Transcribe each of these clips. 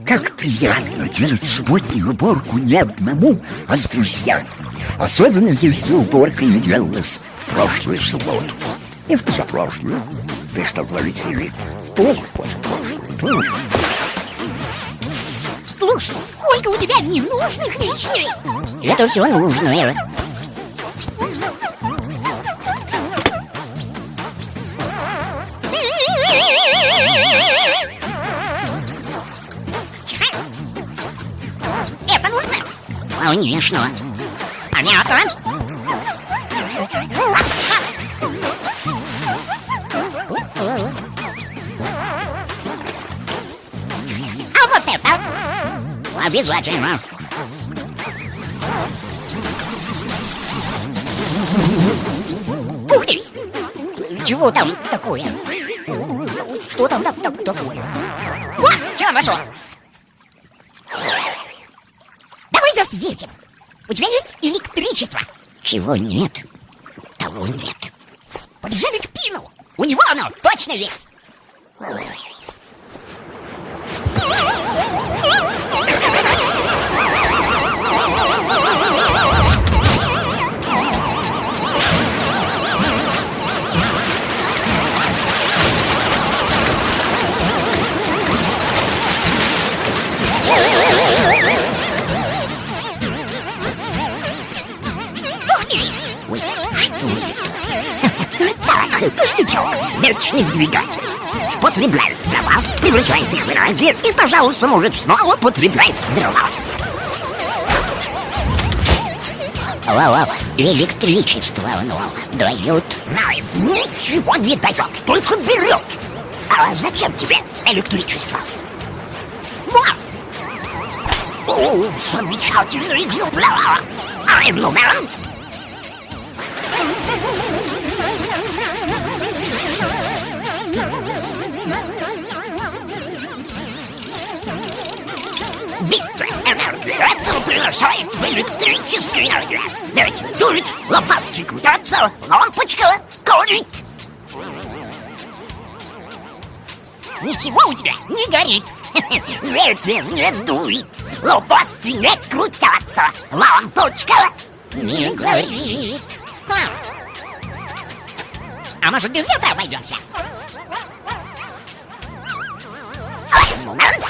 Как приятно делать субботнюю уборку не одному, а с друзьями. Особенно если уборка не делалась в прошлую субботу. И в позапрошлую. Ты что говорить, или позапрошлую. Слушай, сколько у тебя ненужных вещей? Это все нужное. Это нужно? Конечно. Понятно. А вот это? Обязательно. Ух ты! Чего там такое? Что там такое? Вот, что нашел? Давай засветим. У тебя есть электричество? Чего нет, того нет. Побежали к Пину. У него оно точно есть. Ой, что это? Так, пустячок, верчный двигатель. Потребляет дрова, превращает их в энергию и, пожалуйста, может снова потреблять дрова. Ла-ла, электричество оно дает. Ничего не дает, только берет. А зачем тебе электричество? Вот. О, замечательный экземпляр. Один момент. Битва энергии. Это превращает в электрическую энергию. Давайте дурить, лопастик вдаться, лампочка горит. Ничего у тебя не горит. Ветер не дует, лопасти не крутятся, лампочка не горит. А может, без этого обойдемся? Момент.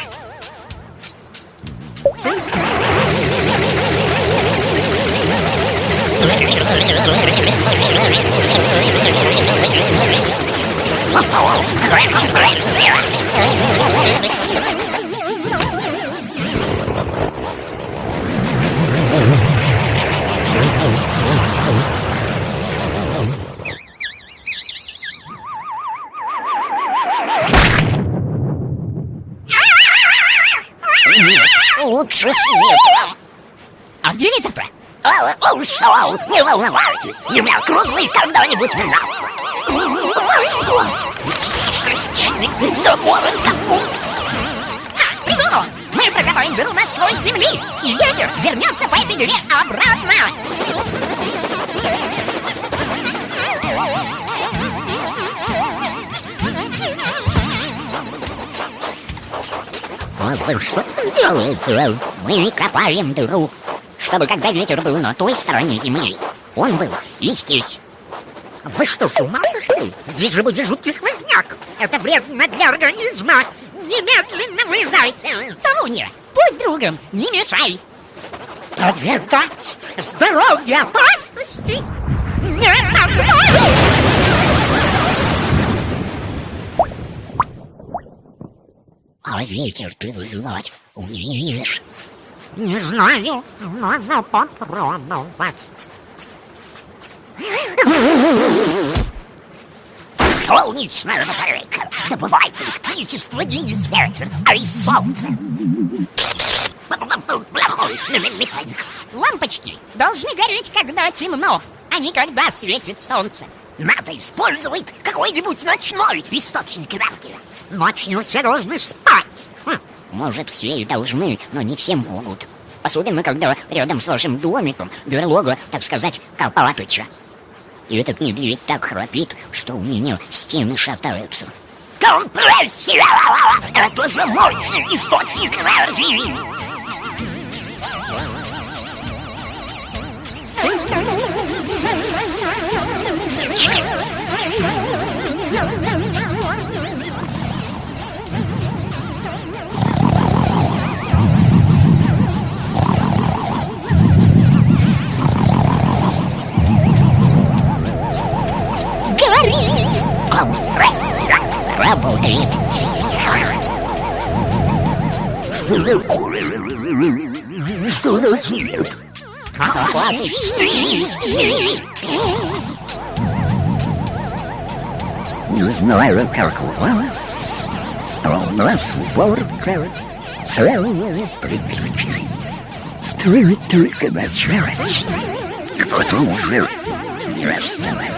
Лучше света. А где ветер-то? Ушел, не волновайтесь, земля круглая когда-нибудь вернется. Заборы капут. Придумал! Мы прокопаем дыру насквозь земли, и ветер вернется по этой дыре обратно. Что делаете? Мы копаем дыру, чтобы когда ветер был на той стороне земли, он был и здесь. Вы что, с ума сошли? Здесь же будет жуткий сквозняк. Это вредно для организма. Немедленно вылезайте. Салунья, будь другом, не мешай. Подвергать здоровье опасности не позволю. А ветер ты вызывать умеешь? Не знаю, можно попробовать. Солнечная батарейка добывает электричество не из ветра, а из солнца. Плохой механик. Лампочки должны гореть, когда темно, а не когда светит солнце. Надо использовать какой-нибудь ночной источник энергии. Ночью все должны спать. Может, все и должны, но не все могут. Особенно, когда рядом с вашим домиком берлога, так сказать, Карпатыча. И этот медведь так храпит, что у меня стены шатаются. Компрессия! Это же мощный источник энергии! Компрессия! Работает! Что за свет? Не знаю, как у вас, а у нас уборка целое приключение. Стоит только начать, а потом уже не остановить.